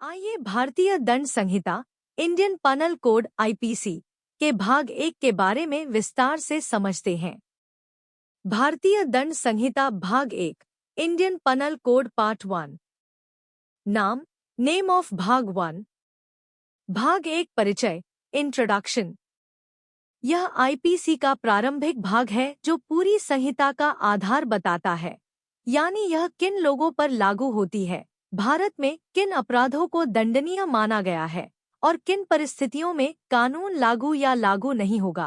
आइए भारतीय दंड संहिता इंडियन पनल कोड आईपीसी के भाग 1 के बारे में विस्तार से समझते हैं। भारतीय दंड संहिता भाग 1 इंडियन पनल कोड पार्ट 1। नाम नेम ऑफ भाग 1। भाग 1 परिचय इंट्रोडक्शन। यह आईपीसी का प्रारंभिक भाग है जो पूरी संहिता का आधार बताता है, यानी यह किन लोगों पर लागू होती है, भारत में किन अपराधों को दंडनीय माना गया है और किन परिस्थितियों में कानून लागू या लागू नहीं होगा।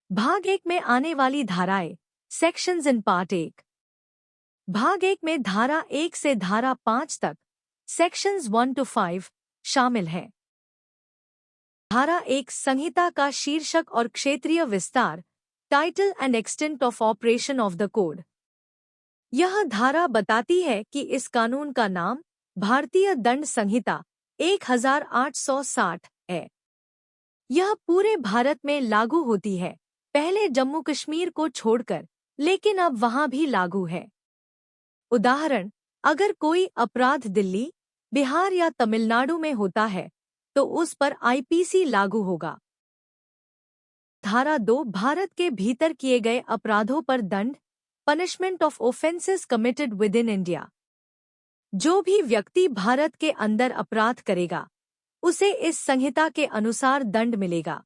भाग 1 में आने वाली धाराएं सेक्शंस इन पार्ट 1। भाग 1 में धारा 1 से धारा 5 तक सेक्शंस 1 to 5 शामिल है। धारा 1 संहिता का शीर्षक और क्षेत्रीय विस्तार, title and extent of operation of the code. यह धारा बताती है कि इस कानून का नाम भारतीय दंड संहिता 1860 है। यह पूरे भारत में लागू होती है, पहले जम्मू कश्मीर को छोड़कर, लेकिन अब वहां भी लागू है। उदाहरण, अगर कोई अपराध दिल्ली, बिहार या तमिलनाडु में होता है तो उस पर आईपीसी लागू होगा। धारा 2 भारत के भीतर किए गए अपराधों पर दंड, punishment of offences committed with in India. जो भी व्यक्ति भारत के अंदर अपराध करेगा उसे इस संहिता के अनुसार दंड मिलेगा।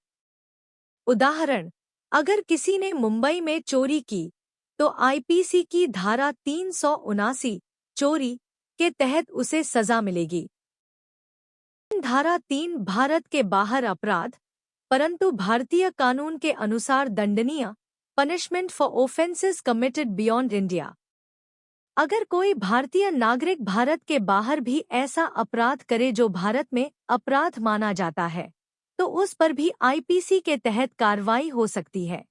उदाहरण, अगर किसी ने मुंबई में चोरी की तो आईपीसी की धारा 379 चोरी के तहत उसे सजा मिलेगी। धारा 3 भारत के बाहर अपराध, परंतु भारतीय कानून के अनुसार दंडनीय, punishment for offences committed beyond India. अगर कोई भारतीय नागरिक भारत के बाहर भी ऐसा अपराध करे जो भारत में अपराध माना जाता है तो उस पर भी आईपीसी के तहत कार्रवाई हो सकती है।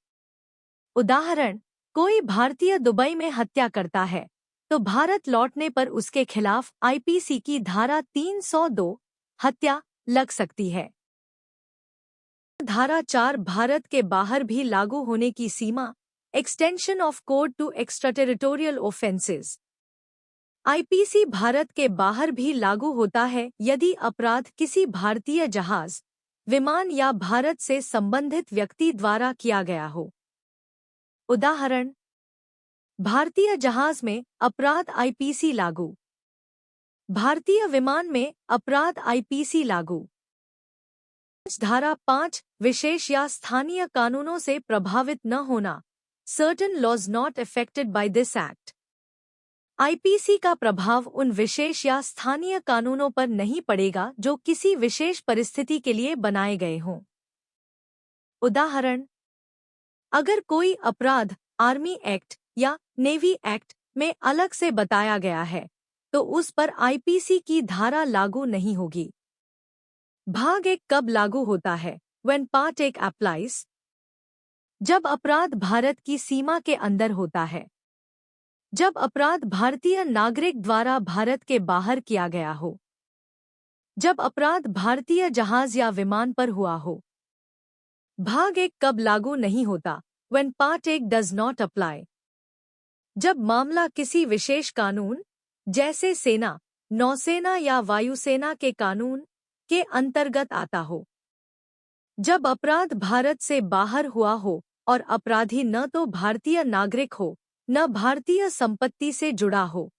उदाहरण, कोई भारतीय दुबई में हत्या करता है तो भारत लौटने पर उसके खिलाफ आईपीसी की धारा 302 हत्या लग सकती है। धारा 4 भारत के बाहर भी लागू होने की सीमा, extension of code to extraterritorial offences. IPC Bharat के बाहर भी लागू होता है यदि अपराध किसी भारतीय जहाज, विमान या भारत से संबंधित व्यक्ति द्वारा किया गया हो। उदाहरण, भारतीय जहाज में अपराध आईपीसी लागू, भारतीय विमान में अपराध आईपीसी लागू। धारा 5 विशेष या स्थानीय कानूनों से प्रभावित न होना, certain laws not affected by this act. IPC का प्रभाव उन विशेष या स्थानीय कानूनों पर नहीं पड़ेगा जो किसी विशेष परिस्थिति के लिए बनाए गए हों। उदाहरण, अगर कोई अपराध आर्मी एक्ट या नेवी एक्ट में अलग से बताया गया है तो उस पर आईपीसी की धारा लागू नहीं होगी। भाग 1 कब लागू होता है? When Part 1 applies। जब अपराध भारत की सीमा के अंदर होता है, जब अपराध भारतीय नागरिक द्वारा भारत के बाहर किया गया हो, जब अपराध भारतीय जहाज या विमान पर हुआ हो। भाग 1 कब लागू नहीं होता? When Part 1 does not apply। जब मामला किसी विशेष कानून जैसे सेना, नौसेना या वायुसेना के कानून के अंतर्गत आता हो, जब अपराध भारत से बाहर हुआ हो और अपराधी न तो भारतीय नागरिक हो न भारतीय संपत्ति से जुड़ा हो,